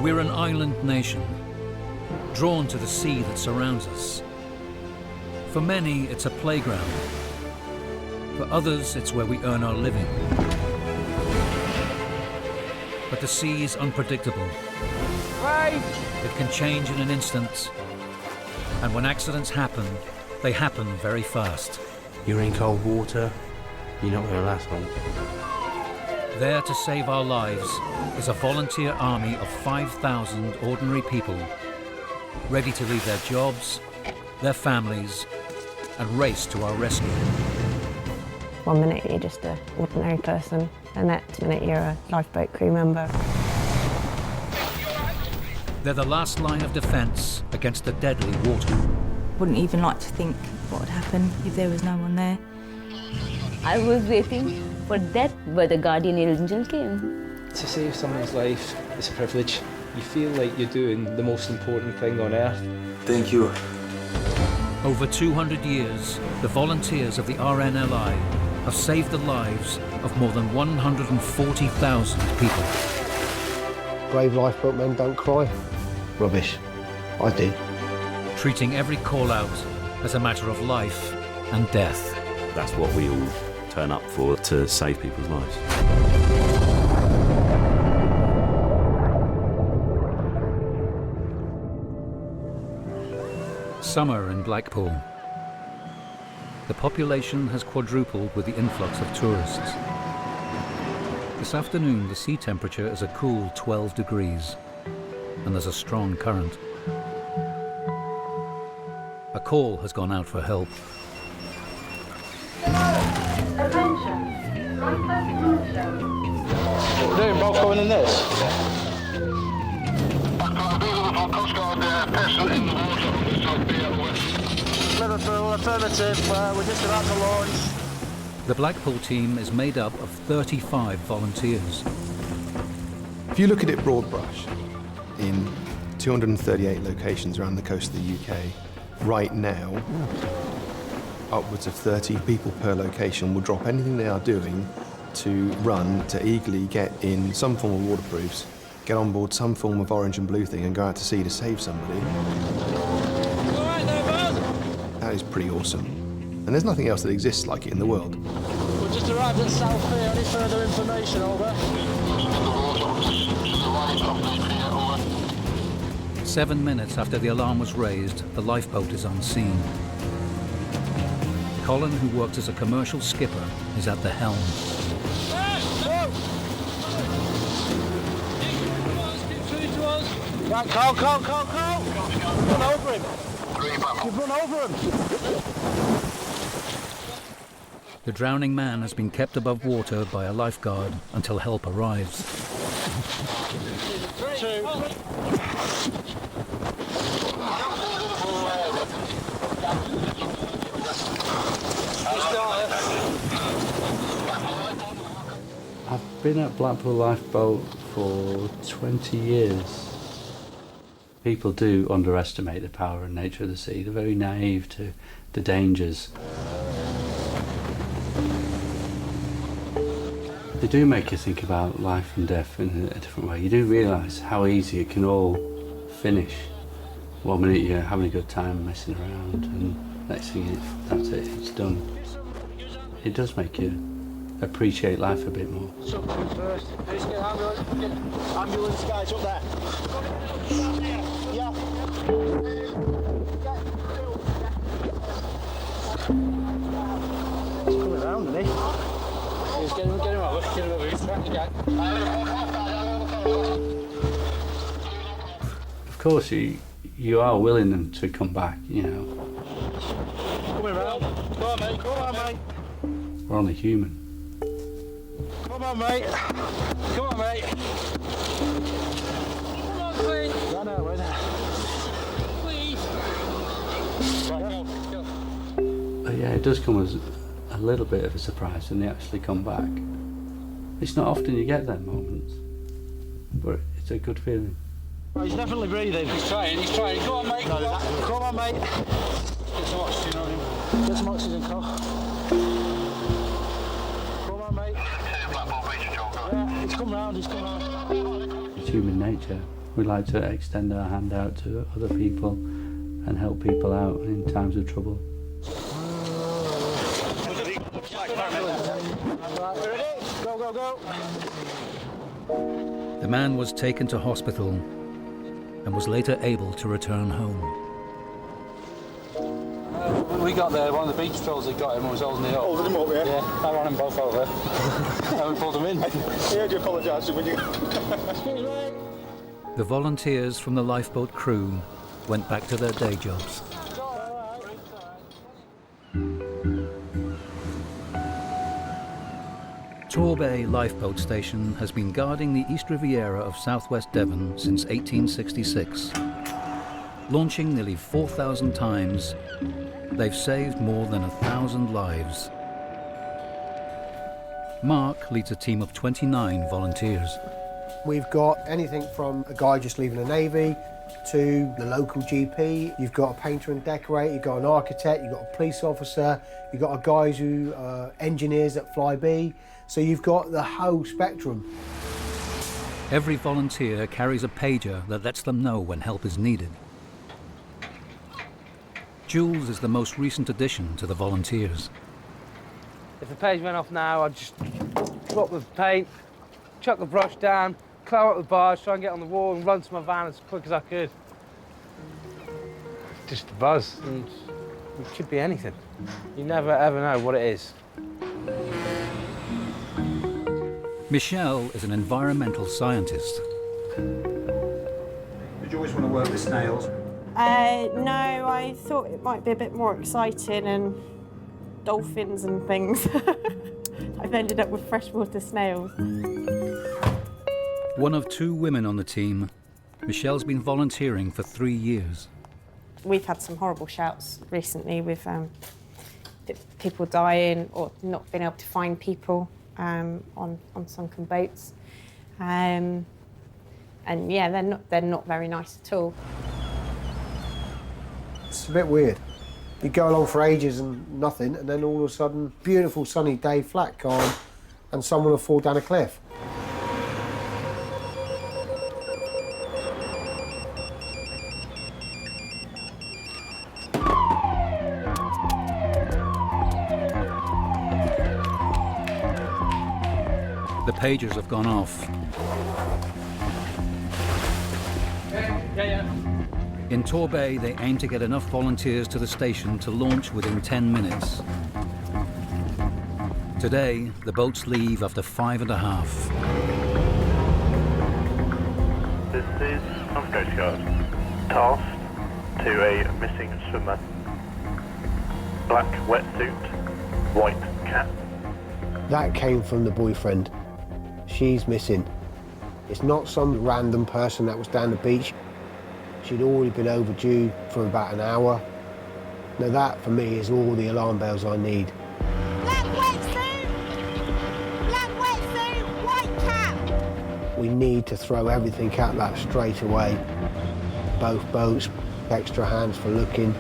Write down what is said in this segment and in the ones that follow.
We're an island nation, drawn to the sea that surrounds us. For many, it's a playground. For others, it's where we earn our living. But the sea is unpredictable. Right. It can change in an instant. And when accidents happen, they happen very fast. You're in cold water, you're not going to last long. There to save our lives is a volunteer army of 5,000 ordinary people, ready to leave their jobs, their families, and race to our rescue. 1 minute you're just an ordinary person, and next minute you're a lifeboat crew member. They're the last line of defence against the deadly water. Wouldn't even like to think what would happen if there was no one there. I was waiting for that, but the guardian angel came. To save someone's life is a privilege. You feel like you're doing the most important thing on earth. Thank you. Over 200 years, the volunteers of the RNLI have saved the lives of more than 140,000 people. Brave lifeboat men don't cry. Rubbish. I do. Treating every call-out as a matter of life and death. That's what we all turn up for, to save people's lives. Summer in Blackpool. The population has quadrupled with the influx of tourists. This afternoon, the sea temperature is a cool 12 degrees, and there's a strong current. A call has gone out for help. Attention. What we're doing, both going in this? Person in the water on the side, Liverpool, affirmative, we're just about to launch. The Blackpool team is made up of 35 volunteers. If you look at it broad brush, in 238 locations around the coast of the UK, right now, upwards of 30 people per location will drop anything they are doing to run to eagerly get in some form of waterproofs, get on board some form of orange and blue thing and go out to sea to save somebody. All right there, bud. That is pretty awesome. And there's nothing else that exists like it in the world. We just arrived at South Pier. Any further information, over? 7 minutes after the alarm was raised, the lifeboat is on scene. Colin, who worked as a commercial skipper, is at the helm. Right, Carl. Run over him. You've run over him. The drowning man has been kept above water by a lifeguard until help arrives. 2. I've been at Blackpool Lifeboat for 20 years. People do underestimate the power and nature of the sea. They're very naive to the dangers. They do make you think about life and death in a different way. You do realise how easy it can all finish. 1 minute you're having a good time messing around, and next thing that's it, it's done. It does make you appreciate life a bit more. Something first. Who's getting ambulance? Ambulance guys up there. Yeah. He's coming round, isn't he? He's getting over. He's trying to get. Of course, you are willing them to come back, you know. Coming round. Come on, mate. We're only human. Come on, mate. Come on, please. No, wait there. Please. Right, go. But yeah, it does come as a little bit of a surprise when they actually come back. It's not often you get them moments, but it's a good feeling. Oh, he's definitely breathing. He's trying. Come on, mate. Come on, mate. Get some oxygen on him. Get some oxygen, Cole. Come on, mate. Yeah, he's come round. It's human nature. We like to extend our hand out to other people and help people out in times of trouble. Go, go, go. The man was taken to hospital and was later able to return home. We got there, one of the beach trolls that got him was holding it up. Holding him up, yeah? Yeah, I ran them both over. And we pulled them in. I heard you apologise when you... Excuse me. The volunteers from the lifeboat crew went back to their day jobs. Torbay Lifeboat Station has been guarding the East Riviera of southwest Devon since 1866. Launching nearly 4,000 times, they've saved more than 1,000 lives. Mark leads a team of 29 volunteers. We've got anything from a guy just leaving the Navy to the local GP. You've got a painter and decorator, you've got an architect, you've got a police officer, you've got a guys who are engineers at Flybe. So you've got the whole spectrum. Every volunteer carries a pager that lets them know when help is needed. Jules is the most recent addition to the volunteers. If the page went off now, I'd just drop the paint, chuck the brush down, climb up the bars, try and get on the wall and run to my van as quick as I could. Just a buzz, and it could be anything. You never ever know what it is. Michelle is an environmental scientist. Did you always want to work with snails? No, I thought it might be a bit more exciting and dolphins and things. I've ended up with freshwater snails. One of 2 women on the team, Michelle's been volunteering for 3 years. We've had some horrible shouts recently with people dying or not being able to find people on sunken boats. And yeah, they're not very nice at all. It's a bit weird. You go along for ages and nothing, and then all of a sudden, beautiful sunny day, flat calm, and someone will fall down a cliff. The pagers have gone off. In Torbay, they aim to get enough volunteers to the station to launch within 10 minutes. Today, the boats leave after 5.5. This is from coastguard. Tasked to a missing swimmer. Black wetsuit, white cap. That came from the boyfriend. She's missing. It's not some random person that was down the beach. She'd already been overdue for about an hour. Now that, for me, is all the alarm bells I need. Black wetsuit, white cap. We need to throw everything at that straight away. Both boats, extra hands for looking.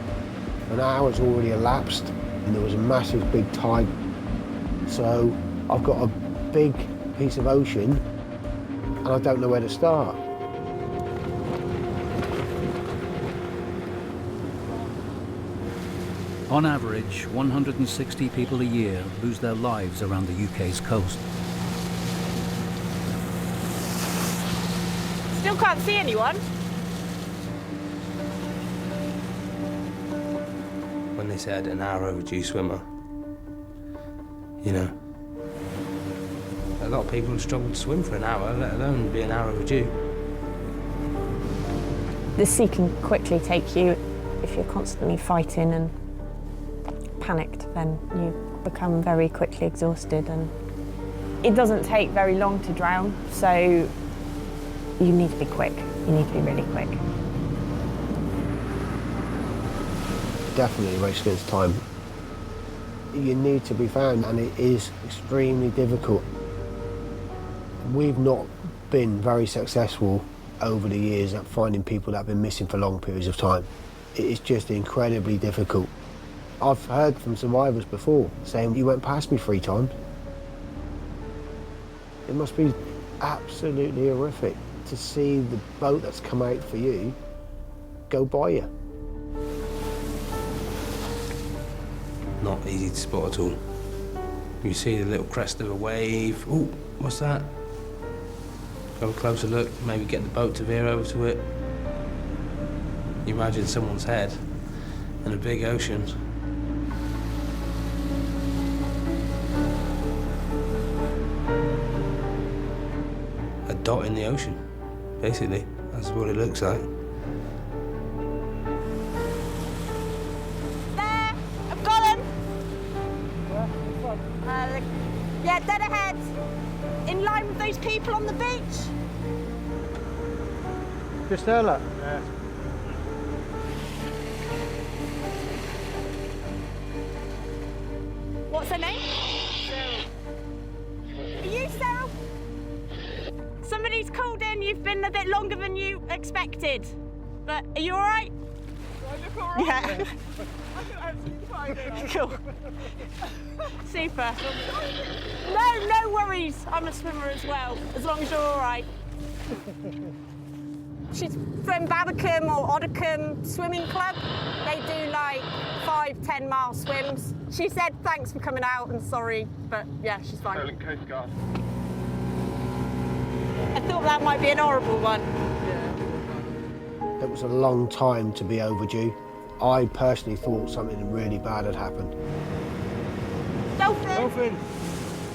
An hour's already elapsed, and there was a massive big tide. So I've got a big piece of ocean, and I don't know where to start. On average, 160 people a year lose their lives around the UK's coast. Still can't see anyone. When they said an hour overdue swimmer, you know, a lot of people have struggled to swim for an hour, let alone be an hour overdue. The sea can quickly take you if you're constantly fighting and panicked, then you become very quickly exhausted, and it doesn't take very long to drown, so you need to be quick. You need to be really quick. Definitely a race against time. You need to be found, and it is extremely difficult. We've not been very successful over the years at finding people that have been missing for long periods of time. It's just incredibly difficult. I've heard from survivors before saying, you went past me 3 times. It must be absolutely horrific to see the boat that's come out for you go by you. Not easy to spot at all. You see the little crest of a wave. Ooh, what's that? Have a closer look, maybe get the boat to veer over to it. You imagine someone's head in a big ocean. A dot in the ocean, basically. That's what it looks like. There! I've got him! Yeah, dead ahead. In line with those people on the beach. Just there, look. Yeah. What's her name? Cheryl. Are you Cheryl? Somebody's called in. You've been a bit longer than you expected. But are you all right? Do I look all right? Yeah. I look absolutely fine. Cool. Super. No worries. I'm a swimmer as well, as long as you're all right. She's from Babbacombe or Oddicombe Swimming Club. They do like 5-10 mile swims. She said thanks for coming out and sorry, but yeah, she's fine. Coastguard. I thought that might be an horrible one. It was a long time to be overdue. I personally thought something really bad had happened. Dolphin! Dolphin!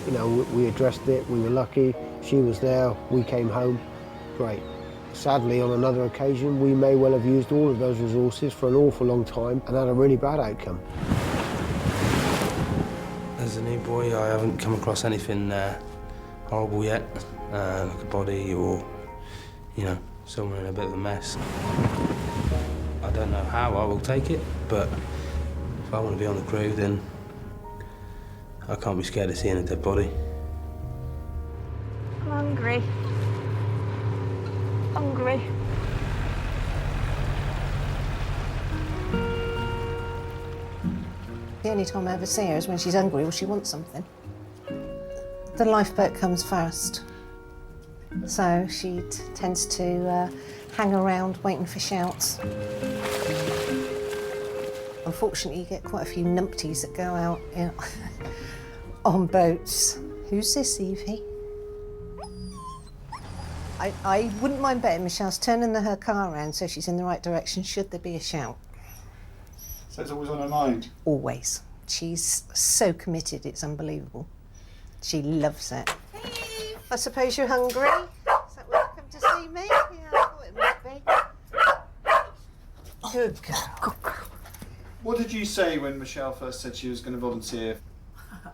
You know, we addressed it, we were lucky, she was there, we came home, great. Sadly, on another occasion, we may well have used all of those resources for an awful long time and had a really bad outcome. As a new boy, I haven't come across anything horrible yet, like a body or, you know, someone in a bit of a mess. I don't know how I will take it, but if I want to be on the crew, then I can't be scared of seeing a dead body. I'm hungry. Hungry. The only time I ever see her is when she's hungry or she wants something. The lifeboat comes first, so she tends to hang around waiting for shouts. Unfortunately, you get quite a few numpties that go out on boats. Who's this, Evie? I wouldn't mind betting Michelle's turning her car around so she's in the right direction should there be a shout. So it's always on her mind? Always. She's so committed, it's unbelievable. She loves it. Hey. I suppose you're hungry? Is that why you come to see me? Yeah, I thought it might be. Good girl. Good girl. What did you say when Michelle first said she was going to volunteer? I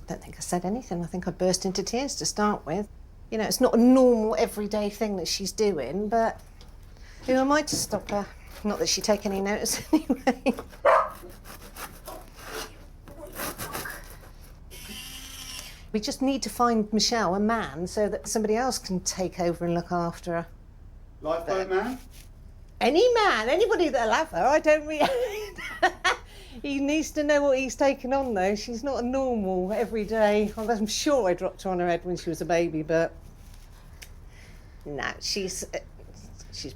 don't think I said anything. I think I burst into tears to start with. You know, it's not a normal, everyday thing that she's doing, but who am I to stop her? Not that she'd take any notice anyway. We just need to find Michelle a man so that somebody else can take over and look after her. Lifeboat man? Any man, anybody that'll have her, I don't really... He needs to know what he's taken on, though. She's not a normal, everyday... I'm sure I dropped her on her head when she was a baby, but... No, she's a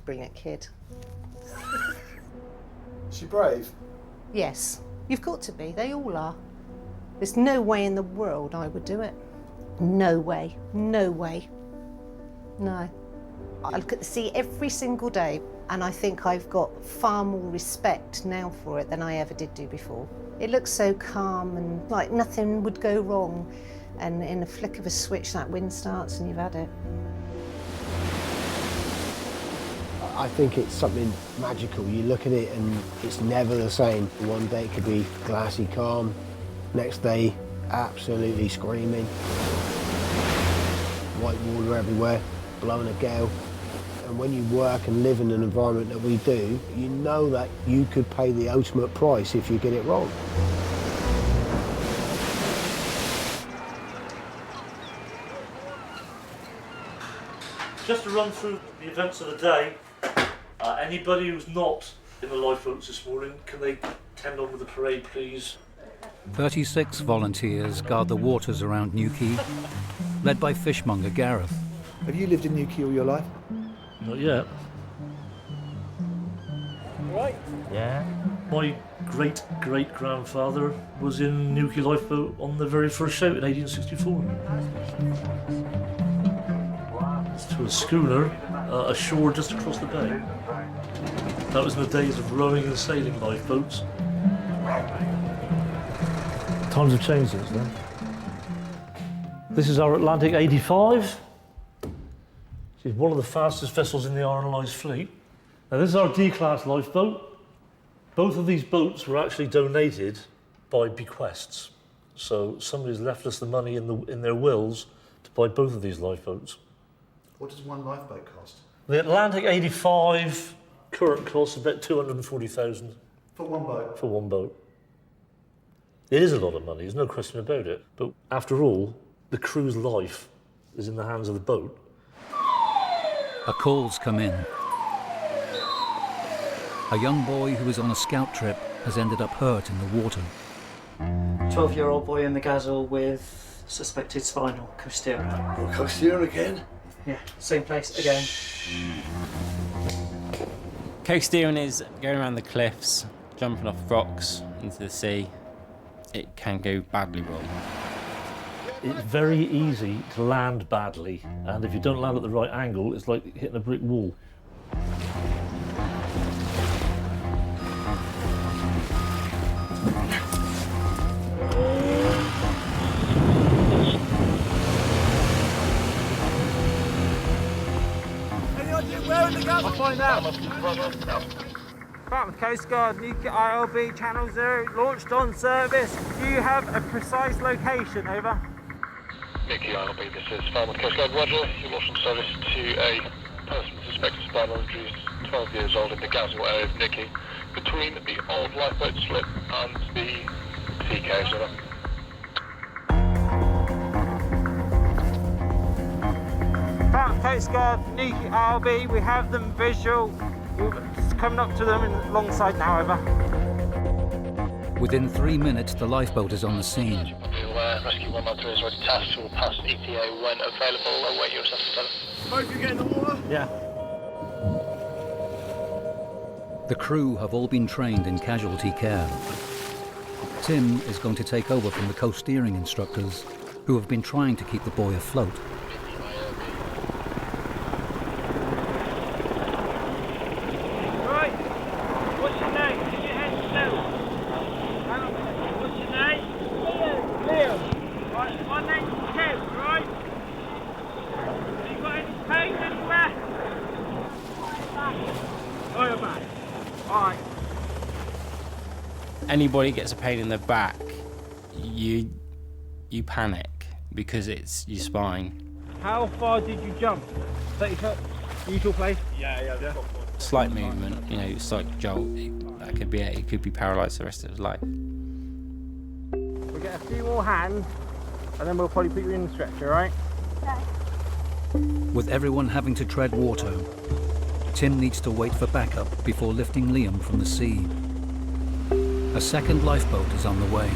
brilliant kid. Is she brave? Yes, you've got to be. They all are. There's no way in the world I would do it. No way. No way. No. I look at the sea every single day, and I think I've got far more respect now for it than I ever did do before. It looks so calm and like nothing would go wrong, and in a flick of a switch that wind starts and you've had it. I think it's something magical. You look at it and it's never the same. One day it could be glassy calm, next day absolutely screaming. White water everywhere, blowing a gale. And when you work and live in an environment that we do, you know that you could pay the ultimate price if you get it wrong. Just to run through the events of the day, anybody who's not in the lifeboats this morning, can they tend on with the parade, please? 36 volunteers guard the waters around Newquay, led by fishmonger Gareth. Have you lived in Newquay all your life? Not yet. Right? Yeah. My great-great-grandfather was in Newquay Lifeboat on the very first shout in 1864. To a schooner ashore just across the bay. That was in the days of rowing and sailing lifeboats. Times have changed since then. This is our Atlantic 85. She's one of the fastest vessels in the RNLI's fleet. Now this is our D-class lifeboat. Both of these boats were actually donated by bequests. So somebody's left us the money in their wills to buy both of these lifeboats. What does one lifeboat cost? The Atlantic 85 current costs about 240,000. For one boat? For one boat. It is a lot of money, there's no question about it. But after all, the crew's life is in the hands of the boat. A call's come in. A young boy who was on a scout trip has ended up hurt in the water. 12-year-old boy in the Gazelle with suspected spinal coasteering. Well, coasteering again? Yeah, same place again. Coasteering is going around the cliffs, jumping off rocks into the sea. It can go badly wrong. It's very easy to land badly, and if you don't land at the right angle, it's like hitting a brick wall. I'll find out. Blackpool Coastguard, Newquay ILB, Channel 0, launched on service. Do you have a precise location, over? Newquay ILB, this is far-flung Coastguard, roger. You're launched on service to a person suspected spinal injuries, 12 years old, in the Gazelle area of Newquay, between the old lifeboat slip and the TK, over. Blackpool Coastguard, Newquay ILB, we have them visual. We're coming up to them alongside now, over. Within 3 minutes, the lifeboat is on the scene. Rescue 193 is already tasked. We'll pass ETA when available. Await your assessment. Hope you get in the water? Yeah. The crew have all been trained in casualty care. Tim is going to take over from the coasteering instructors, who have been trying to keep the boy afloat. Anybody gets a pain in the back, you panic because it's your spine. How far did you jump? 30 foot? Usual place? Yeah. Slight movement, you know, it's like jolt. That could be it. It could be paralysed the rest of his life. We'll get a few more hands, and then we'll probably put you in the stretcher, right? Okay. With everyone having to tread water, Tim needs to wait for backup before lifting Liam from the sea. A second lifeboat is on the way.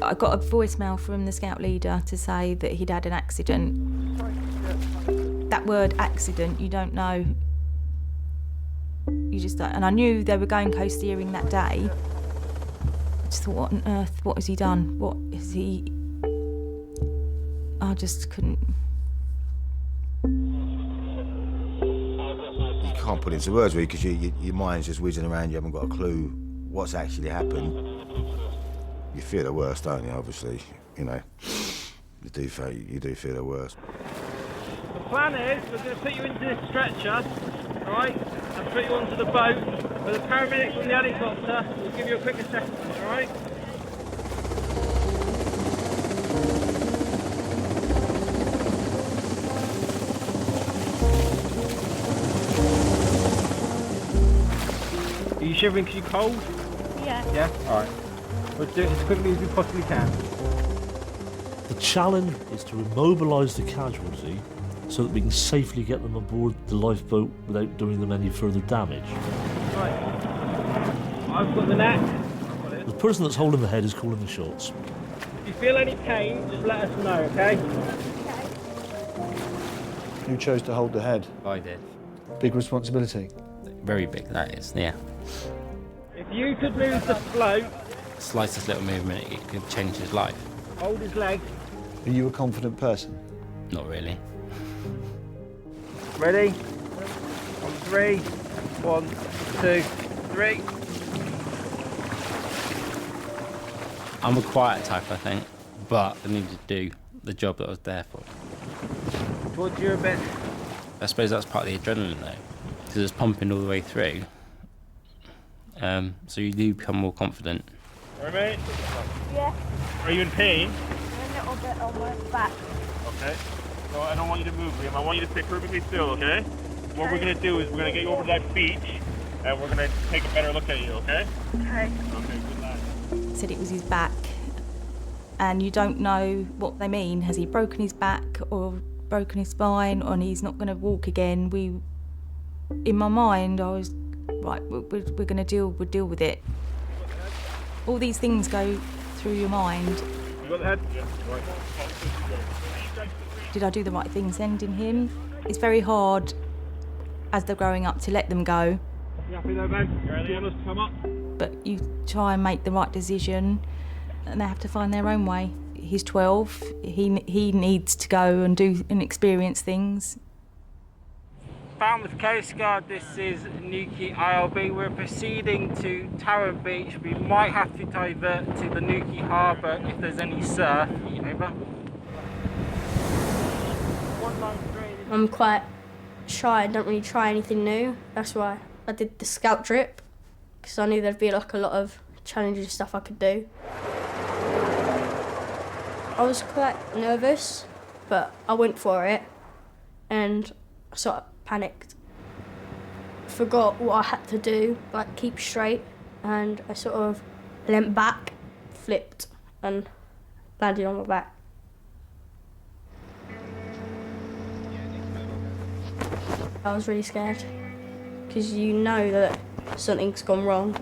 I got a voicemail from the scout leader to say that he'd had an accident. That word accident, you don't know. You just don't. And I knew they were going coasteering that day. I just thought, what on earth, what has he done? What is he... I just couldn't... You can't put it into words, really, because your mind's just whizzing around. You haven't got a clue what's actually happened. You fear the worst, don't you? Obviously, you know, you do fear the worst. The plan is we're going to put you into this stretcher, right, and put you onto the boat. But the paramedics from the helicopter will give you a quick assessment, all right? Are you shivering because you're cold? Yeah. Yeah? Alright. We'll do it as quickly as we possibly can. The challenge is to immobilise the casualty so that we can safely get them aboard the lifeboat without doing them any further damage. Right. I've got the net. The person that's holding the head is calling the shots. If you feel any pain, just let us know, okay? You chose to hold the head. I did. Big responsibility. Very big, that is, yeah. If you could move the float, Slightest little movement, it could change his life. hold his leg. Are you a confident person? Not really. Ready? On 3. 1, 2, 3. I'm a quiet type, I think, but I needed to do the job that I was there for. Towards you a bit. I suppose that's part of the adrenaline, though, because it's pumping all the way through. So you do become more confident. Alright, mate? Yeah, Are you in pain? a little bit on my back. Okay. No, I don't want you to move, Liam. I want you to stay perfectly still, okay? What we're going to do is we're going to get you over to that beach, and we're going to take a better look at you, okay? Okay. Okay, good lad. Said it was his back, and you don't know what they mean. Has he broken his back or broken his spine, and he's not going to walk again? In my mind, I was right. We're going to deal with it. All these things go through your mind. You got the head? Yeah. Right. Did I do the right thing sending him? It's very hard as they're growing up to let them go. You happy there, babe? You want us to come up? But you try and make the right decision, and they have to find their own way. He's 12. He needs to go and do and experience things. Falmouth Coastguard, this is Newquay ILB. We're proceeding to Tarrant Beach. We might have to divert to the Newquay Harbour if there's any surf. Over. I'm quite shy, I don't really try anything new. That's why I did the scout trip, because I knew there'd be like a lot of challenging stuff I could do. I was quite nervous, but I went for it, and I sort of panicked. Forgot what I had to do, like keep straight, and I sort of leant back, flipped, and landed on my back. I was really scared, because you know that something's gone wrong.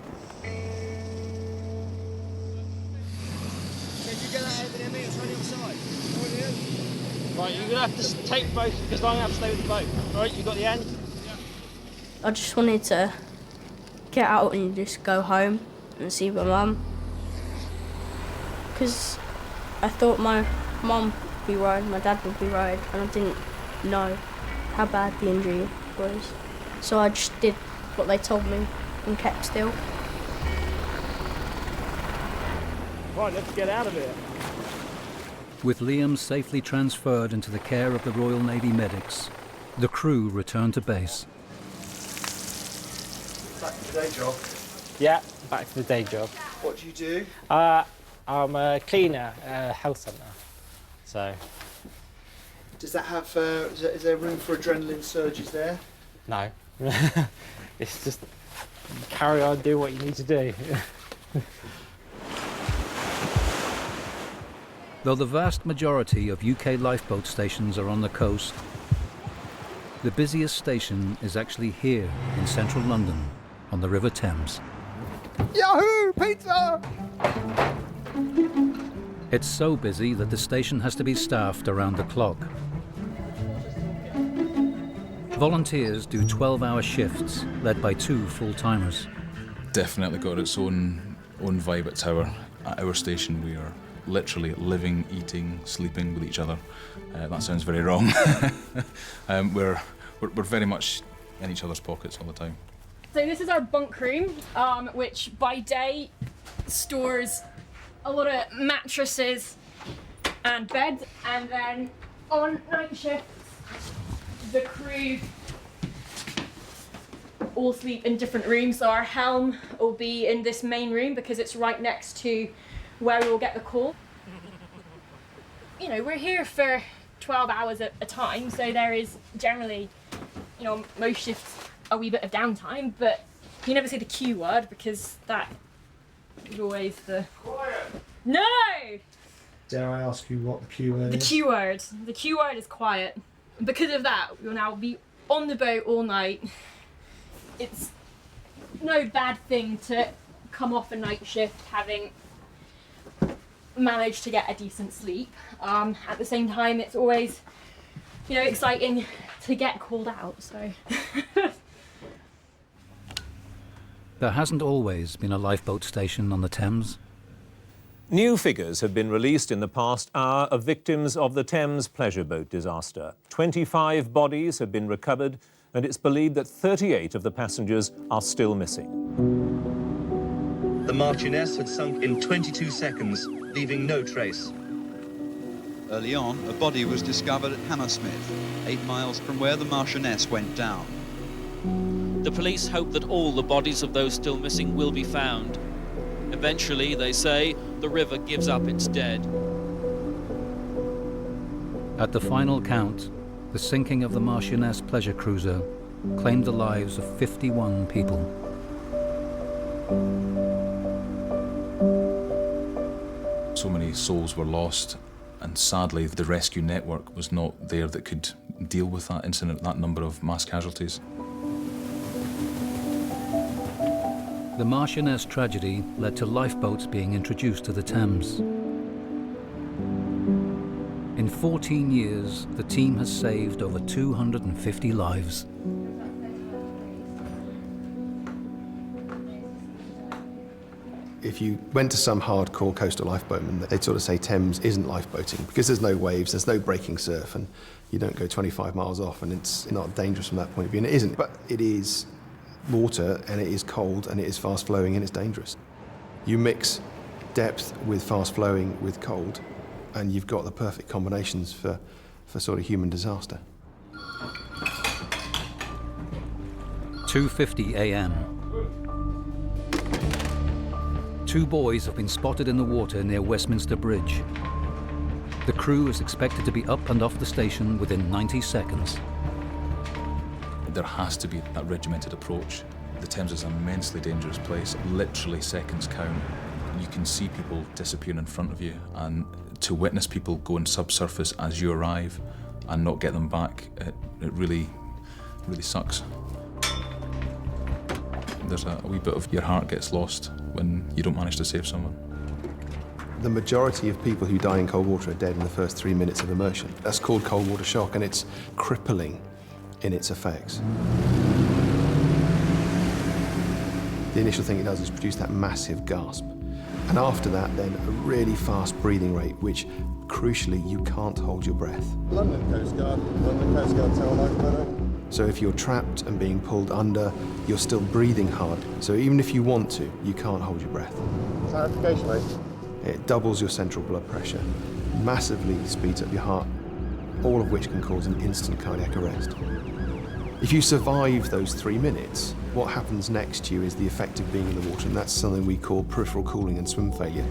Right, you're gonna have to take both because I'm gonna have to stay with the boat. Alright, you got the end? I just wanted to get out and just go home and see my mum. Because I thought my mum would be worried, my dad would be worried, and I didn't know how bad the injury was. So I just did what they told me and kept still. Right, let's get out of here. With Liam safely transferred into the care of the Royal Navy medics, the crew returned to base. Back to the day job. Yeah, back to the day job. What do you do? I'm a cleaner, health centre. So. Does that have, is there room for adrenaline surges there? No. It's just carry on, do what you need to do. Though the vast majority of UK lifeboat stations are on the coast, the busiest station is actually here in central London on the River Thames. Yahoo! Pizza! It's so busy that the station has to be staffed around the clock. Volunteers do 12-hour shifts led by 2 full-timers. Definitely got its own vibe at Tower. At our station we are literally living, eating, sleeping with each other. That sounds very wrong. We're very much in each other's pockets all the time. So this is our bunk room, which by day stores a lot of mattresses and beds, and then on night shifts the crew all sleep in different rooms. So our helm will be in this main room because it's right next to where we will get the call. You know, we're here for 12 hours at a time, so there is generally, you know, most shifts a wee bit of downtime, but you never say the Q word because that is always the... Quiet! No! Dare I ask you what the Q word The is? Q word. The Q word is quiet. Because of that, we'll now be on the boat all night. It's no bad thing to come off a night shift having manage to get a decent sleep. At the same time, it's always, you know, exciting to get called out, so. There hasn't always been a lifeboat station on the Thames. New figures have been released in the past hour of victims of the Thames pleasure boat disaster. 25 bodies have been recovered, and it's believed that 38 of the passengers are still missing. The Marchioness had sunk in 22 seconds, leaving no trace. Early on, a body was discovered at Hammersmith, 8 miles from where the Marchioness went down. The police hope that all the bodies of those still missing will be found. Eventually, they say, the river gives up its dead. At the final count, the sinking of the Marchioness pleasure cruiser claimed the lives of 51 people. So many souls were lost, and sadly the rescue network was not there that could deal with that incident, that number of mass casualties. The Marchioness tragedy led to lifeboats being introduced to the Thames. In 14 years, the team has saved over 250 lives. If you went to some hardcore coastal lifeboatman, they'd sort of say Thames isn't lifeboating because there's no waves, there's no breaking surf, and you don't go 25 miles off, and it's not dangerous from that point of view, and it isn't. But it is water, and it is cold, and it is fast flowing, and it's dangerous. You mix depth with fast flowing with cold, and you've got the perfect combinations for sort of human disaster. 2:50 a.m. Two boys have been spotted in the water near Westminster Bridge. The crew is expected to be up and off the station within 90 seconds. There has to be that regimented approach. The Thames is an immensely dangerous place. Literally seconds count. You can see people disappearing in front of you, and to witness people going subsurface as you arrive and not get them back, it really sucks. There's a wee bit of your heart gets lost when you don't manage to save someone. The majority of people who die in cold water are dead in the first 3 minutes of immersion. That's called cold water shock, and it's crippling in its effects. The initial thing it does is produce that massive gasp. And after that, then a really fast breathing rate, which, crucially, you can't hold your breath. London Coastguard, tell lifeboat. So if you're trapped and being pulled under, you're still breathing hard. So even if you want to, you can't hold your breath. Clarification, mate. It doubles your central blood pressure, massively speeds up your heart, all of which can cause an instant cardiac arrest. If you survive those 3 minutes, what happens next to you is the effect of being in the water, and that's something we call peripheral cooling and swim failure.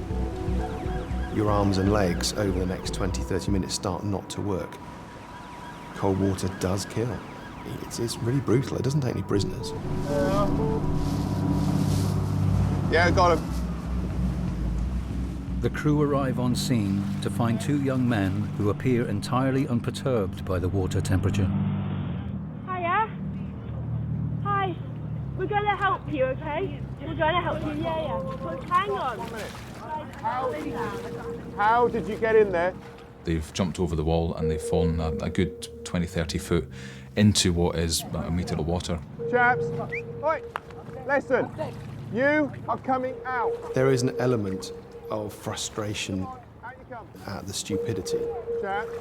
Your arms and legs over the next 20, 30 minutes start not to work. Cold water does kill. It's really brutal. It doesn't take any prisoners. Yeah, got him. The crew arrive on scene to find two young men who appear entirely unperturbed by the water temperature. Hiya. Hi. We're going to help you, okay? We're going to help you, yeah. But hang on. How did you get in there? They've jumped over the wall and they've fallen a good 20, 30 foot into what is about a metre of water. Chaps, oi, listen, you are coming out. There is an element of frustration at the stupidity. Chaps.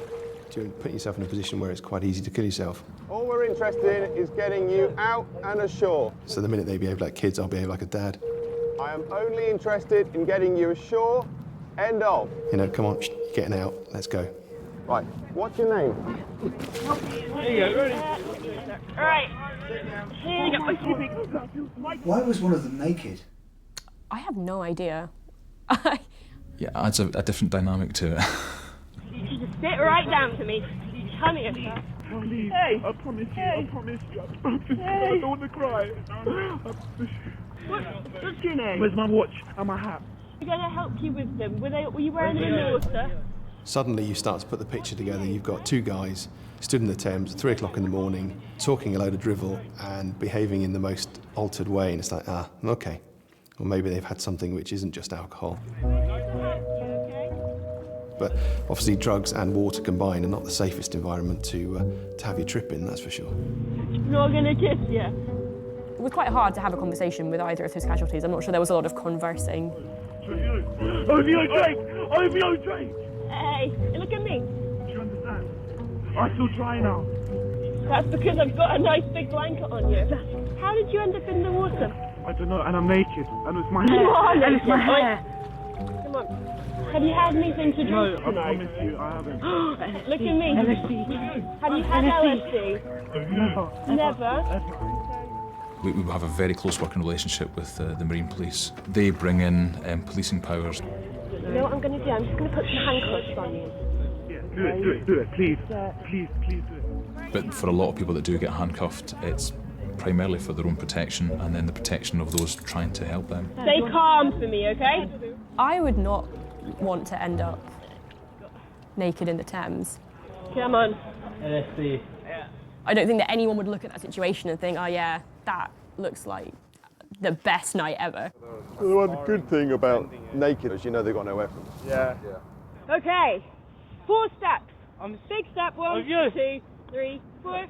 To put yourself in a position where it's quite easy to kill yourself. All we're interested in is getting you out and ashore. So the minute they behave like kids, I'll behave like a dad. I am only interested in getting you ashore, end of. You know, come on, getting out, let's go. Right, what's your name? Here you go, ready? Right. Here you go. Why was one of them naked? I have no idea. Yeah, adds a different dynamic to it. You just sit right down to me. Come here. Please, Hey. I promise you, Hey. I promise you. I promise you. Hey. I don't want to cry. What's your name? Where's my watch and my hat? We're going to help you with them. Were you wearing them in the water? Suddenly you start to put the picture together. You've got two guys stood in the Thames at 3 o'clock in the morning, talking a load of drivel and behaving in the most altered way. And it's like, okay. Or maybe they've had something which isn't just alcohol. We're going to help you, okay? But obviously drugs and water combined are not the safest environment to have your trip in, that's for sure. Not gonna kiss you. It was quite hard to have a conversation with either of his casualties. I'm not sure there was a lot of conversing. OVO Drake! OVO Drake! Hey, look at me. Do you understand? I still try now. That's because I've got a nice big blanket on you. How did you end up in the water? I don't know, and I'm naked, and it's my You hair. are And it's my naked. hair. Come on. Have you had anything to drink No, I tonight? promise you, I haven't. Look at me. LSD. Have you had LSD? Never. Never? We have a very close working relationship with the Marine Police. They bring in policing powers. You know what I'm going to do? I'm just going to put some handcuffs on you. Yeah, do it, please. Please do it. But for a lot of people that do get handcuffed, it's primarily for their own protection and then the protection of those trying to help them. Stay calm for me, okay? I would not want to end up naked in the Thames. Come on. LSD. I don't think that anyone would look at that situation and think, oh yeah, that looks like the best night ever. The one good thing about naked is you know they've got no weapons. Yeah. Okay. 4 steps. Big step. 1, 2, 3, 4.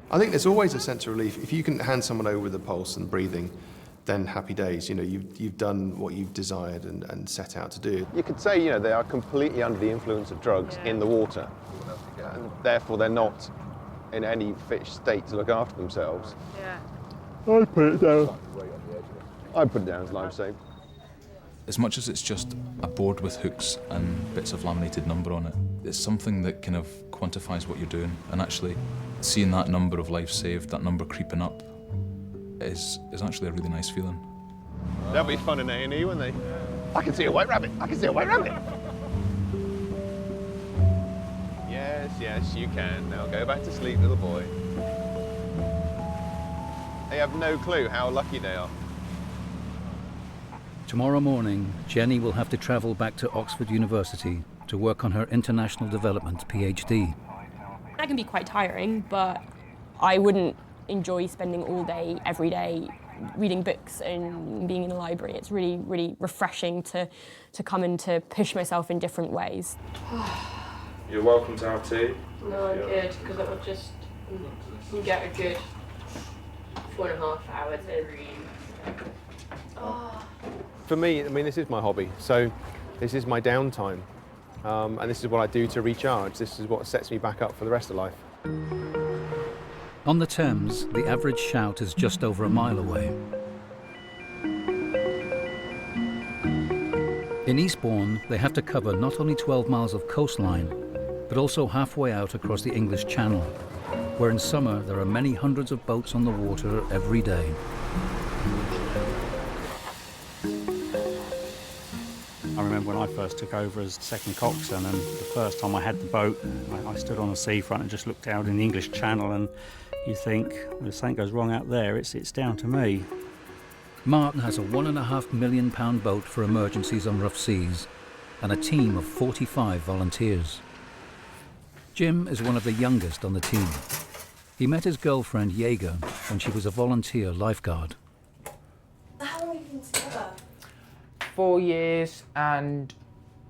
I think there's always a sense of relief. If you can hand someone over with a pulse and breathing, then happy days. You know, you've done what you've desired and set out to do. You could say, you know, they are completely under the influence of drugs in the water, and therefore they're not in any fit state to look after themselves. Yeah. I'd put it down. I'd put it down as life saving. As much as it's just a board with hooks and bits of laminated number on it, it's something that kind of quantifies what you're doing, and actually seeing that number of lives saved, that number creeping up, is actually a really nice feeling. That'll be fun in A&E, won't they? I can see a white rabbit. I can see a white rabbit. Yes, you can. Now go back to sleep, little boy. They have no clue how lucky they are. Tomorrow morning, Jenny will have to travel back to Oxford University to work on her International Development PhD. That can be quite tiring, but I wouldn't enjoy spending all day, every day, reading books and being in the library. It's really, really refreshing to come and to push myself in different ways. You're welcome to have tea. No, I'm good, because it will just get a good 4.5 hours in. For me, I mean, this is my hobby, so this is my downtime, and this is what I do to recharge. This is what sets me back up for the rest of life. On the Thames, the average shout is just over a mile away. In Eastbourne, they have to cover not only 12 miles of coastline, but also halfway out across the English Channel, where in summer there are many hundreds of boats on the water every day. I remember when I first took over as second coxswain, and the first time I had the boat, I stood on the seafront and just looked out in the English Channel, and you think, well, if something goes wrong out there, it's down to me. Mark has a £1.5 million boat for emergencies on rough seas and a team of 45 volunteers. Jim is one of the youngest on the team. He met his girlfriend Jaeger when she was a volunteer lifeguard. How long have you been together? 4 years and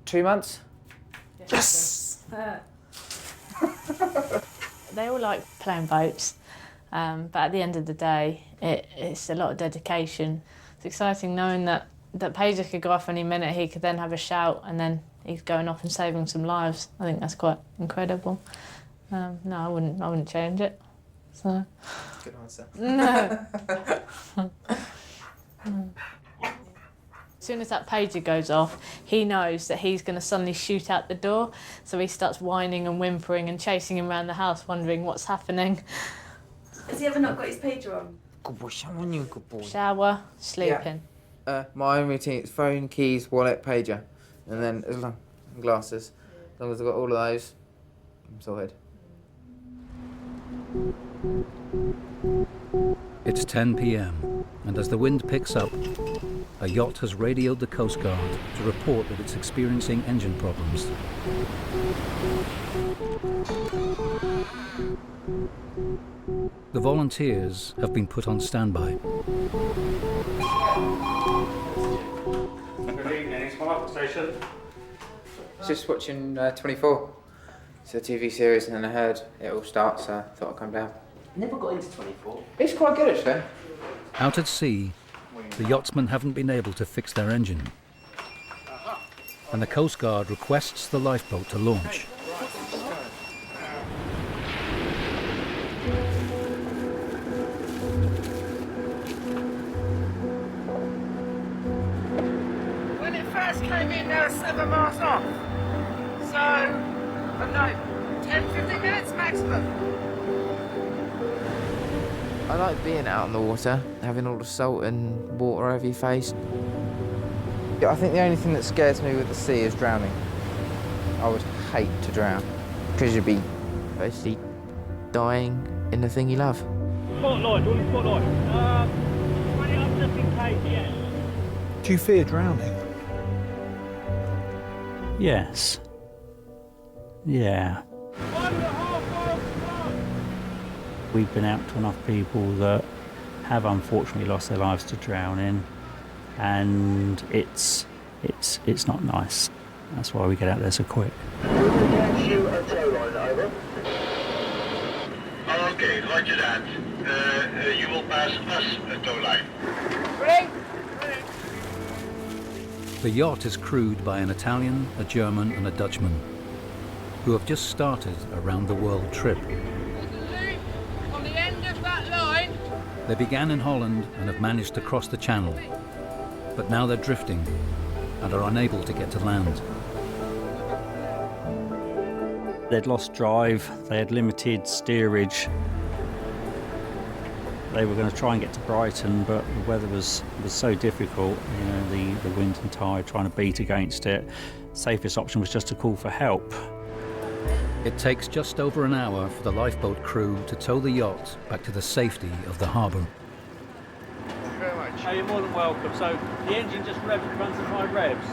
2 months. Yes! They all like playing boats, but at the end of the day, it's a lot of dedication. It's exciting knowing that Pager could go off any minute. He could then have a shout, and then he's going off and saving some lives. I think that's quite incredible. No, I wouldn't change it. So. Good answer. No. As soon as that pager goes off, he knows that he's going to suddenly shoot out the door, so he starts whining and whimpering and chasing him around the house, wondering what's happening. Has he ever not got his pager on? Good boy, good boy. Shower, sleeping. My own routine is phone, keys, wallet, pager, and then glasses. As long as I've got all of those, I'm sorted. It's 10 p.m, and as the wind picks up, a yacht has radioed the coastguard to report that it's experiencing engine problems. The volunteers have been put on standby. Good evening, it's Market Station. Just watching 24. It's a TV series, and then I heard it all start, so I thought I'd come down. Never got into 24. It's quite good, actually. Out at sea, the yachtsmen haven't been able to fix their engine, and the coastguard requests the lifeboat to launch. When it first came in, they were 7 miles off. So, I don't know, 10, 15 minutes maximum. I like being out on the water, having all the salt and water over your face. I think the only thing that scares me with the sea is drowning. I would hate to drown, because you'd be basically dying in the thing you love. Spotlight, do you want a spotlight? 20 up just in case, yes. Do you fear drowning? Yes. Yeah. We've been out to enough people that have unfortunately lost their lives to drowning, and it's not nice. That's why we get out there so quick. You a tow line, over. Okay, roger that. You will pass us a tow line. Ready? The yacht is crewed by an Italian, a German and a Dutchman, who have just started a round-the-world trip. On the end of that line. They began in Holland and have managed to cross the channel, but now they're drifting and are unable to get to land. They'd lost drive, they had limited steerage. They were going to try and get to Brighton, but the weather was so difficult, you know, the wind and tide trying to beat against it. Safest option was just to call for help. It takes just over an hour for the lifeboat crew to tow the yacht back to the safety of the harbour. Thank you very much. Oh, you're more than welcome. So the engine just runs at 5 revs?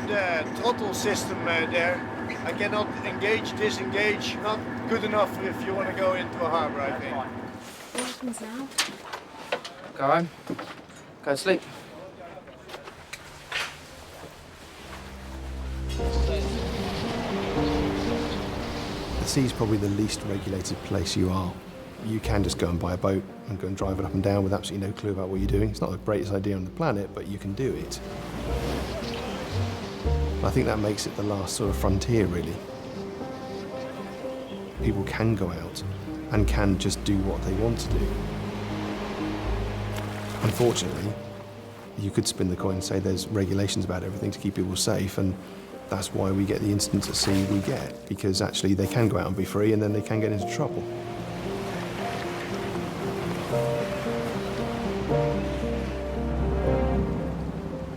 The throttle system there, I cannot engage, disengage, not good enough if you want to go into a harbour, I think. What happens now? Go home. Go to sleep. The sea's probably the least regulated place you are. You can just go and buy a boat and go and drive it up and down with absolutely no clue about what you're doing. It's not the greatest idea on the planet, but you can do it. I think that makes it the last sort of frontier, really. People can go out and can just do what they want to do. Unfortunately, you could spin the coin and say there's regulations about everything to keep people safe, and that's why we get the incidents at sea we get, because actually they can go out and be free and then they can get into trouble.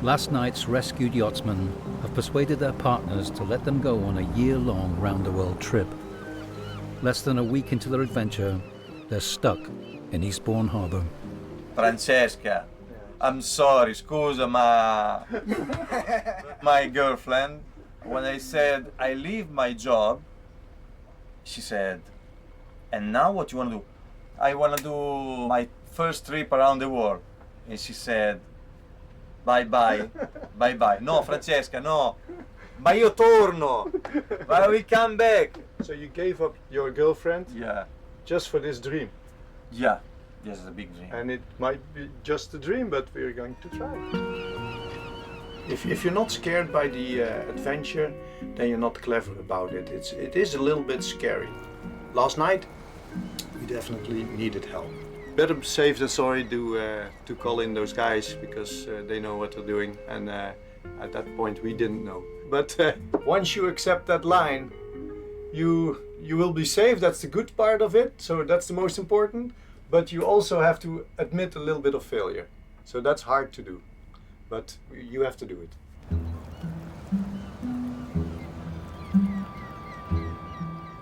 Last night's rescued yachtsmen have persuaded their partners to let them go on a year-long round-the-world trip. Less than a week into their adventure, they're stuck in Eastbourne harbour. Francesca, I'm sorry, scusa, ma my girlfriend, when I said I leave my job, she said, and now what you want to do? I want to do my first trip around the world. And she said, bye-bye, bye-bye. No, Francesca, no. Ma io torno. But we come back. So you gave up your girlfriend? Yeah. Just for this dream? Yeah, this is a big dream. And it might be just a dream, but we're going to try. If you're not scared by the adventure, then you're not clever about it. It is a little bit scary. Last night, we definitely needed help. Better safe than sorry to call in those guys, because they know what they're doing, and at that point we didn't know. But once you accept that line, you will be safe. That's the good part of it, so that's the most important. But you also have to admit a little bit of failure. So that's hard to do, but you have to do it.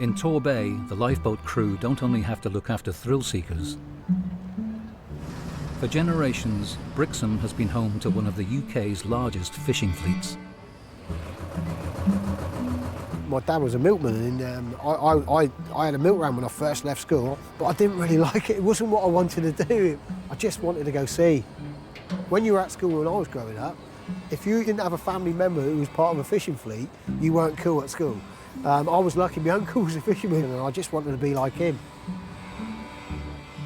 In Tor Bay, the lifeboat crew don't only have to look after thrill seekers. For generations, Brixham has been home to one of the UK's largest fishing fleets. My dad was a milkman, and I had a milk run when I first left school, but I didn't really like it. It wasn't what I wanted to do. I just wanted to go see. When you were at school when I was growing up, If you didn't have a family member who was part of a fishing fleet, you weren't cool at school. I was lucky my uncle was a fisherman and I just wanted to be like him.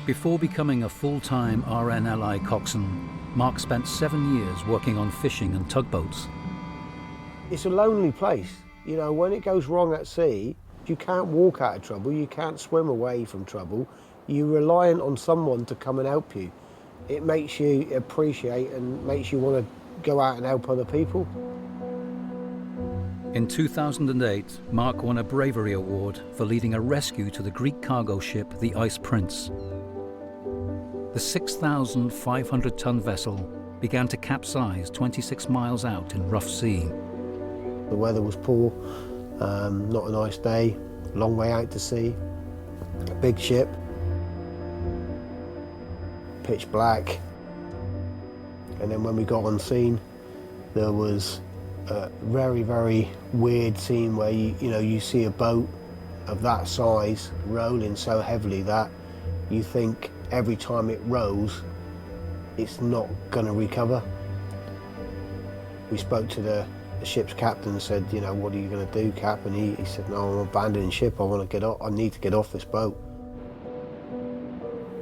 Before becoming a full-time RNLI coxswain, Mark spent 7 years working on fishing and tugboats. It's a lonely place. You know, when it goes wrong at sea, you can't walk out of trouble, you can't swim away from trouble. You're reliant on someone to come and help you. It makes you appreciate and makes you want to go out and help other people. In 2008, Mark won a bravery award for leading a rescue to the Greek cargo ship, the Ice Prince. The 6,500-ton vessel began to capsize 26 miles out in rough sea. The weather was poor, not a nice day, long way out to sea, a big ship, pitch black. And then when we got on scene, there was a very, very weird scene where you see a boat of that size rolling so heavily that you think every time it rows, it's not going to recover. We spoke to the ship's captain and said, you know, what are you going to do, Cap? And he said, no, I'm abandoning ship. I want to get off. I need to get off this boat.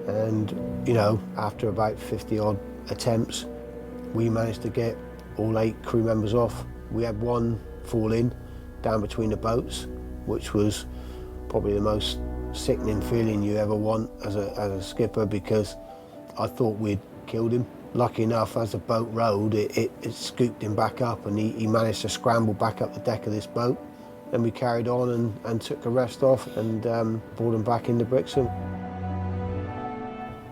And, you know, after about 50-odd attempts, we managed to get all 8 crew members off. We had one fall in down between the boats, which was probably the most sickening feeling you ever want as a skipper, because I thought we'd killed him. Lucky enough, as the boat rode, it scooped him back up, and he managed to scramble back up the deck of this boat. Then we carried on and took the rest off and brought him back into Brixham.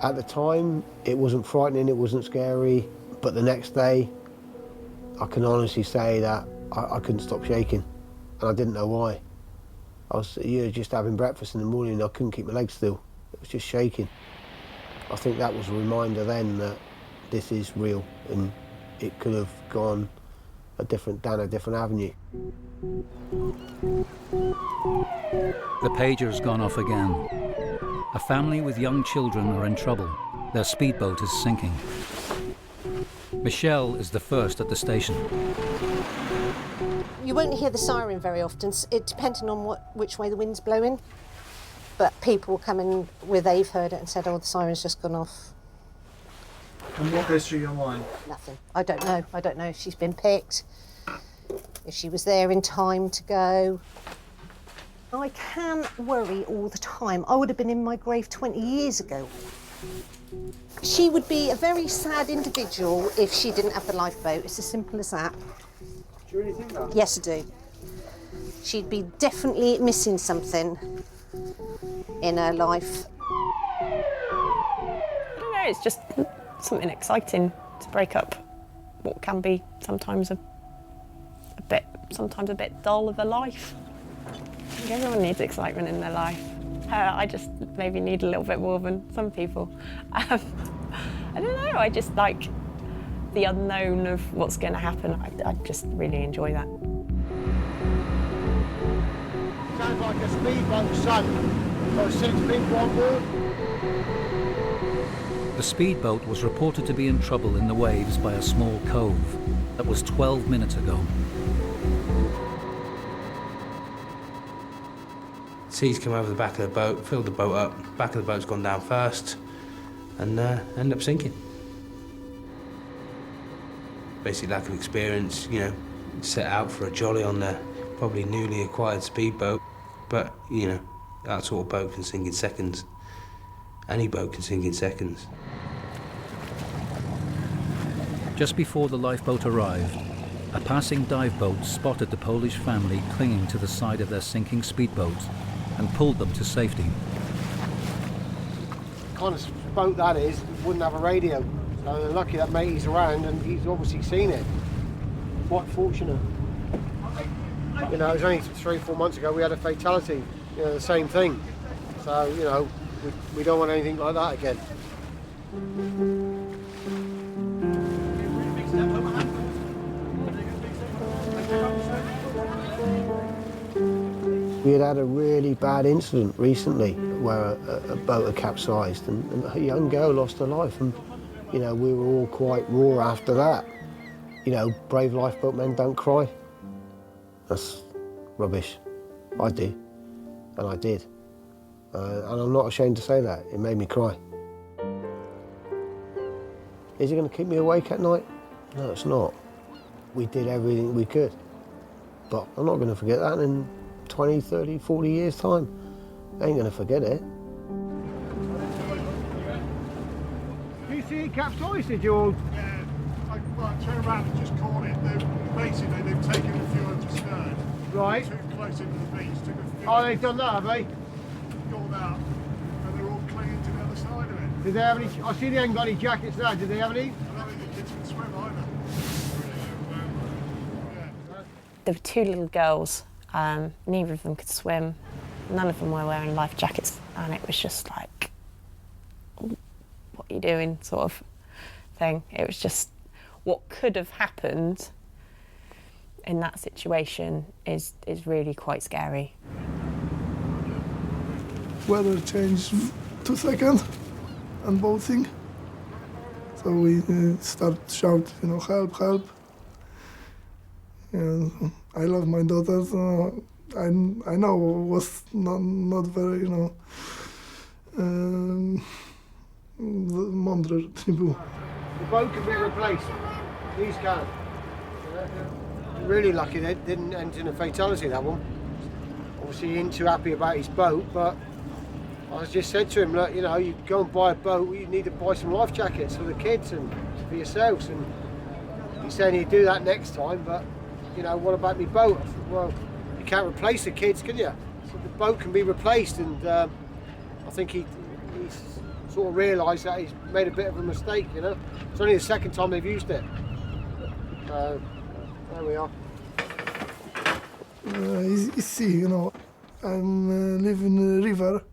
At the time, it wasn't frightening, it wasn't scary, but the next day, I can honestly say that I couldn't stop shaking, and I didn't know why. I was just having breakfast in the morning and I couldn't keep my legs still. It was just shaking. I think that was a reminder then that this is real and it could have gone down a different avenue. The pager's gone off again. A family with young children are in trouble. Their speedboat is sinking. Michelle is the first at the station. You won't hear the siren very often, it depending on which way the wind's blowing. But people will come in where they've heard it and said, oh, the siren's just gone off. And what goes through your mind? Nothing. I don't know. I don't know if she's been picked, if she was there in time to go. I can worry all the time. I would have been in my grave 20 years ago. She would be a very sad individual if she didn't have the lifeboat. It's as simple as that. Do you really think that? Yes, I do. She'd be definitely missing something in her life. I don't know, it's just something exciting to break up what can be sometimes a bit dull of a life. I think everyone needs excitement in their life. I just maybe need a little bit more than some people. I don't know, I just like the unknown of what's going to happen. I just really enjoy that. Sounds like a speedboat sunk. Got 6 people on board. The speedboat was reported to be in trouble in the waves by a small cove. That was 12 minutes ago. Sea's come over the back of the boat, filled the boat up, back of the boat's gone down first, and ended up sinking. Basic lack of experience, you know, set out for a jolly on the probably newly acquired speedboat, but, you know, that sort of boat can sink in seconds. Any boat can sink in seconds. Just before the lifeboat arrived, a passing dive boat spotted the Polish family clinging to the side of their sinking speedboat and pulled them to safety. The kind of boat that is, wouldn't have a radio. So they're lucky that matey's around and he's obviously seen it. Quite fortunate. You know, it was only 3 or 4 months ago we had a fatality, you know, the same thing. So, you know, we don't want anything like that again. We had a really bad incident recently where a boat had capsized and a young girl lost her life, and you know, we were all quite raw after that. you know, brave lifeboat men don't cry. That's rubbish. I do, and I did. And I'm not ashamed to say that. It made me cry. Is it going to keep me awake at night? No, it's not. We did everything we could. But I'm not going to forget that in 20, 30, 40 years' time. I ain't going to forget it. Do you see it capsized, George? Yeah, I turned around and just caught it. Basically, they've taken a few under stern. Right. Too close into the beach. Took a few. Oh, they've done that, have they? Gone out, and they're all clinging to the other side of it. Did they have any? I see they haven't got any jackets now. Did they have any? I don't think the kids can swim either. There were two little girls. Neither of them could swim. None of them were wearing life jackets, and it was just like, what are you doing, sort of thing. It was just what could have happened in that situation is really quite scary. Weather changed 2 seconds and boating. So we start shout, you know, help, help. Yeah, I love my daughter, so I know it was not very, you know, mądre nie było. The boat can be replaced. These can. Really lucky they didn't end in a fatality, that one. Obviously he ain't too happy about his boat, but I just said to him, look, you know, you go and buy a boat, you need to buy some life jackets for the kids and for yourselves. And he said he'd do that next time, but, you know, what about my boat? I said, well, you can't replace the kids, can you? So the boat can be replaced, and I think he's sort of realised that he's made a bit of a mistake, you know. It's only the second time they've used it. So, there we are. You see, you know, I'm living in a river.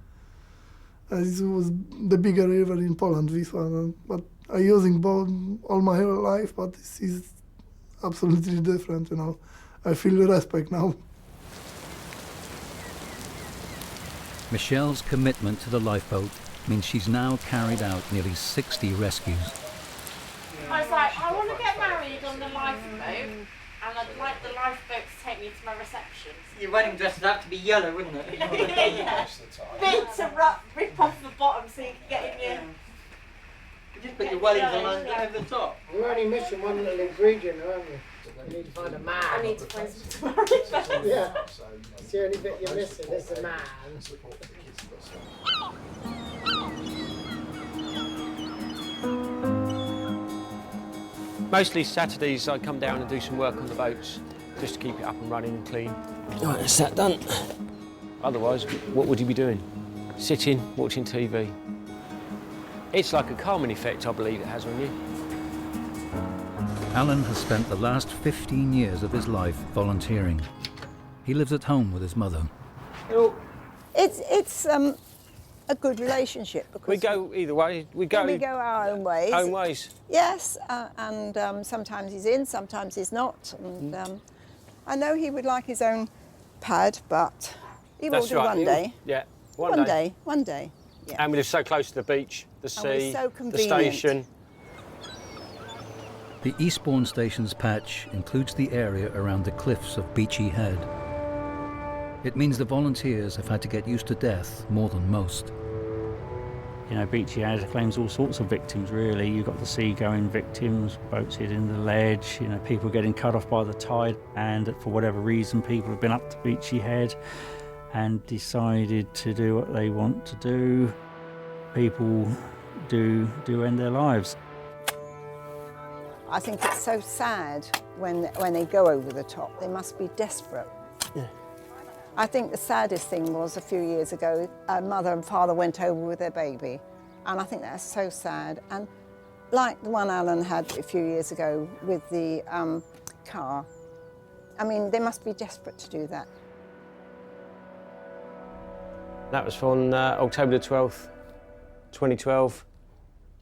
It was the bigger river in Poland, this one. But I'm using boat all my whole life, but this is absolutely different, you know. I feel the respect now. Michelle's commitment to the lifeboat means she's now carried out nearly 60 rescues. I was like, I want to get married on the lifeboat, and I'd like the lifeboat to take me to my reception. Your wedding dress would have to be yellow, wouldn't it? Yeah. Big to rip off the bottom so you can get in your... You just put your weddings on over the top. We're only missing one little ingredient, aren't we? We need to find a man. I need to find someone to marry. Yeah. It's the only bit you're missing, is the man. Mostly Saturdays I come down and do some work on the boats, just to keep it up and running and clean. Right, that's that done. Otherwise, what would you be doing? Sitting, watching TV. It's like a calming effect, I believe it has on you. Alan has spent the last 15 years of his life volunteering. He lives at home with his mother. It's a good relationship because we go either way. We go our own ways. Own ways. Yes, and sometimes he's in, sometimes he's not. And I know he would like his own pad, but he will do one day. Yeah, one day. One day. Yeah. And we live so close to the beach, the sea, so the station. The Eastbourne station's patch includes the area around the cliffs of Beachy Head. It means the volunteers have had to get used to death more than most. You know, Beachy Head claims all sorts of victims, really. You've got the sea-going victims, boats hitting the ledge, you know, people getting cut off by the tide, and for whatever reason, people have been up to Beachy Head and decided to do what they want to do. People do end their lives. I think it's so sad when they go over the top. They must be desperate. Yeah. I think the saddest thing was a few years ago, a mother and father went over with their baby, and I think that's so sad. And like the one Alan had a few years ago with the car, I mean, they must be desperate to do that. That was on October the 12th, 2012.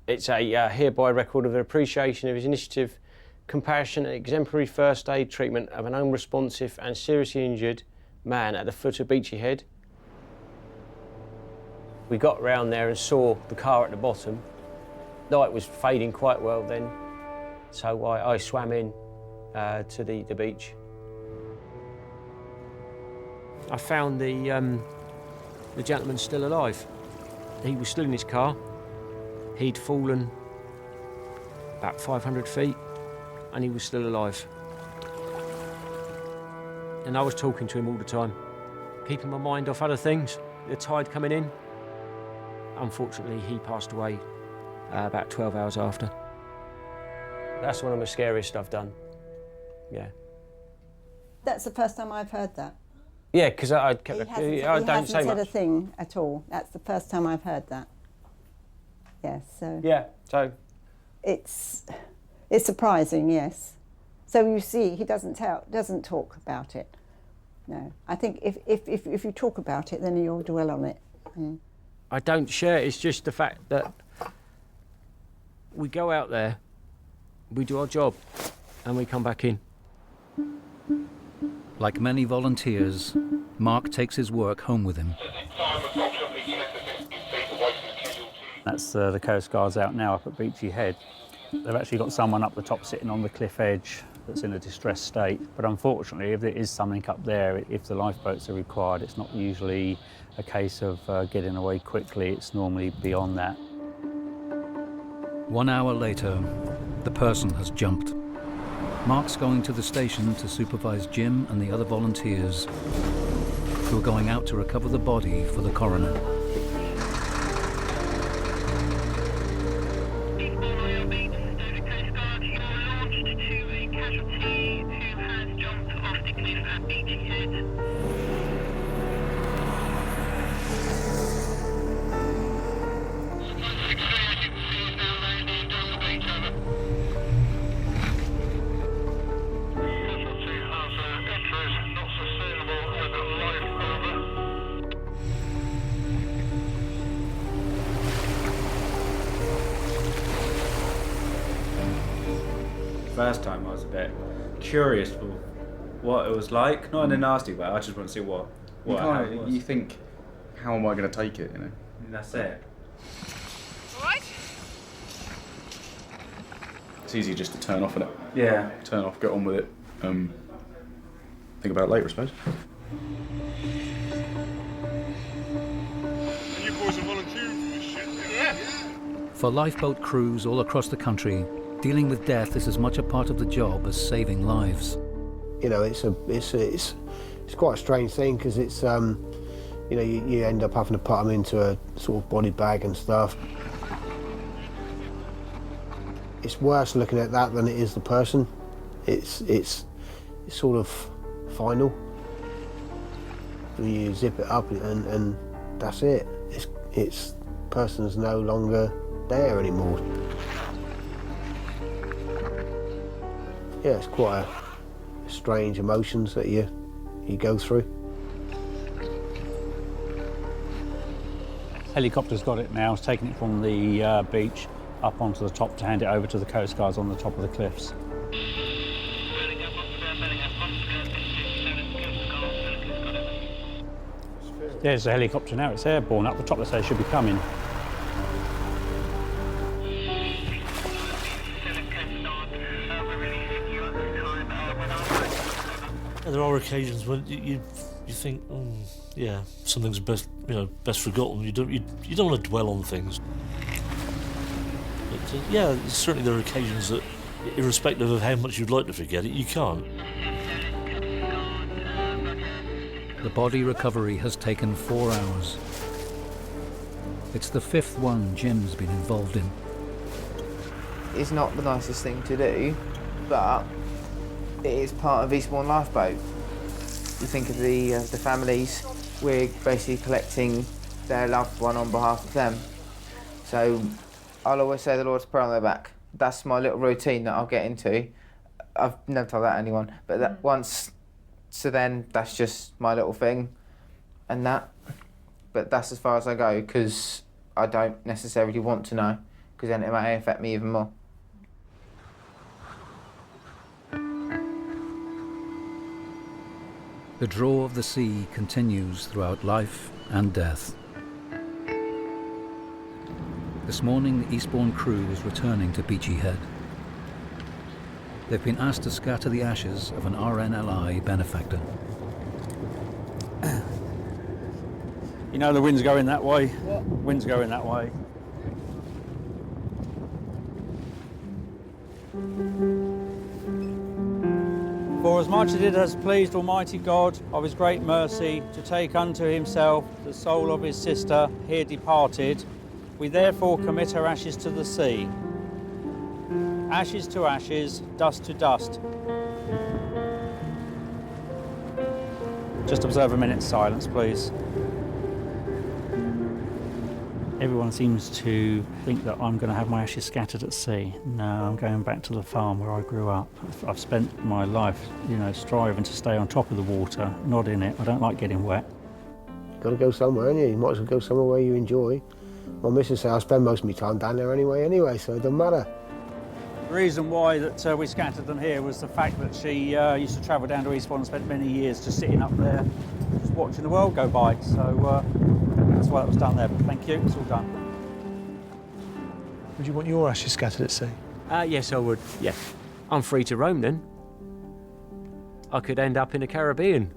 It's a hereby record of an appreciation of his initiative, compassion and exemplary first aid treatment of an unresponsive and seriously injured man at the foot of Beachy Head. We got round there and saw the car at the bottom. Light was fading quite well then, so I swam in to the beach. I found the gentleman still alive. He was still in his car. He'd fallen about 500 feet and he was still alive. And I was talking to him all the time, keeping my mind off other things, the tide coming in. Unfortunately, he passed away about 12 hours after. That's one of the scariest I've done, yeah. That's the first time I've heard that. Yeah, because I don't He say hasn't said much. a thing at all. That's the first time I've heard that. Yes, so... Yeah, so... It's surprising, yes. So you see, he doesn't talk about it. No, I think if you talk about it, then you'll dwell on it. Mm. I don't share, it's just the fact that we go out there, we do our job, and we come back in. Like many volunteers, Mark takes his work home with him. That's the coastguards out now up at Beachy Head. They've actually got someone up the top sitting on the cliff edge that's in a distressed state. But unfortunately, if there is something up there, if the lifeboats are required, it's not usually a case of getting away quickly. It's normally beyond that. 1 hour later, the person has jumped. Mark's going to the station to supervise Jim and the other volunteers who are going out to recover the body for the coroner. First time I was a bit curious for what it was like, not in a nasty way. I just want to see what how it was. You think, how am I going to take it? You know. And that's it. Right. It's easy just to turn off, isn't it? Yeah. Turn off, get on with it. Think about it later, I suppose. You boys are volunteering for this shit, yeah? For lifeboat crews all across the country, dealing with death is as much a part of the job as saving lives. You know, it's quite a strange thing because it's you know, you end up having to put them into a sort of body bag and stuff. It's worse looking at that than it is the person. It's sort of final. You zip it up and that's it. It's person's no longer there anymore. Yeah, it's quite a strange emotions that you go through. Helicopter's got it now. It's taking it from the beach up onto the top to hand it over to the coastguards on the top of the cliffs. There's the helicopter now. It's airborne up the top. They say it should be coming. There are occasions when you think, yeah, something's best forgotten. You don't want to dwell on things. But yeah, certainly there are occasions that, irrespective of how much you'd like to forget it, you can't. The body recovery has taken 4 hours. It's the 5th one Jim's been involved in. It's not the nicest thing to do, but it is part of Eastbourne Lifeboat. You think of the families, we're basically collecting their loved one on behalf of them. So I'll always say the Lord's Prayer on their back. That's my little routine that I'll get into. I've never told that to anyone, but that once, so then that's just my little thing and that. But that's as far as I go because I don't necessarily want to know because then it may affect me even more. The draw of the sea continues throughout life and death. This morning, the Eastbourne crew is returning to Beachy Head. They've been asked to scatter the ashes of an RNLI benefactor. You know the wind's going that way. Wind's going that way. For as much as it has pleased Almighty God of his great mercy to take unto himself the soul of his sister here departed, we therefore commit her ashes to the sea. Ashes to ashes, dust to dust. Just observe a minute's silence, please. Everyone seems to think that I'm going to have my ashes scattered at sea. No, I'm going back to the farm where I grew up. I've spent my life, you know, striving to stay on top of the water, not in it. I don't like getting wet. Got to go somewhere, ain't you? You might as well go somewhere where you enjoy. My missus says I spend most of my time down there anyway, so it doesn't matter. The reason why that we scattered them here was the fact that she used to travel down to Eastbourne and spent many years just sitting up there, just watching the world go by. So that's why it was done there. But thank you, it's all done. Would you want your ashes scattered at sea? Yes, I would, yeah. I'm free to roam then. I could end up in the Caribbean.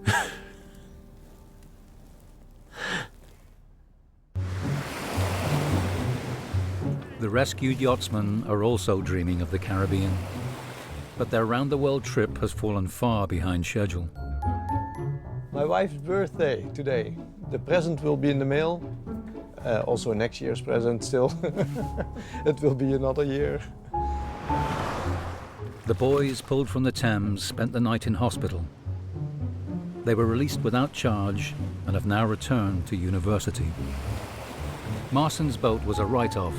The rescued yachtsmen are also dreaming of the Caribbean, but their round-the-world trip has fallen far behind schedule. My wife's birthday today. The present will be in the mail. Also next year's present still. It will be another year. The boys, pulled from the Thames, spent the night in hospital. They were released without charge and have now returned to university. Marston's boat was a write-off,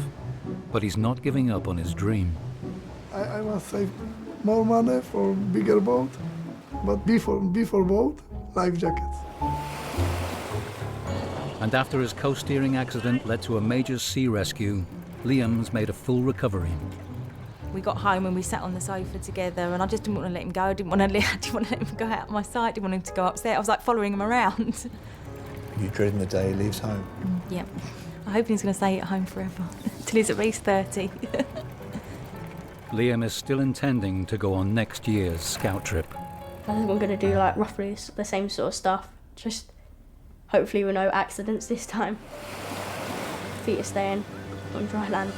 but he's not giving up on his dream. I must save more money for bigger boat, but before boat, life jackets. And after his coasteering accident led to a major sea rescue, Liam's made a full recovery. We got home and we sat on the sofa together, and I just didn't want to let him go. I didn't want to let him go out of my sight. I didn't want him to go upstairs. I was like following him around. You dreading the day he leaves home? Yeah. I hope he's going to stay at home forever, till he's at least 30. Liam is still intending to go on next year's scout trip. I think I'm going to do like roughly the same sort of stuff, just hopefully with no accidents this time. Feet are staying on dry land.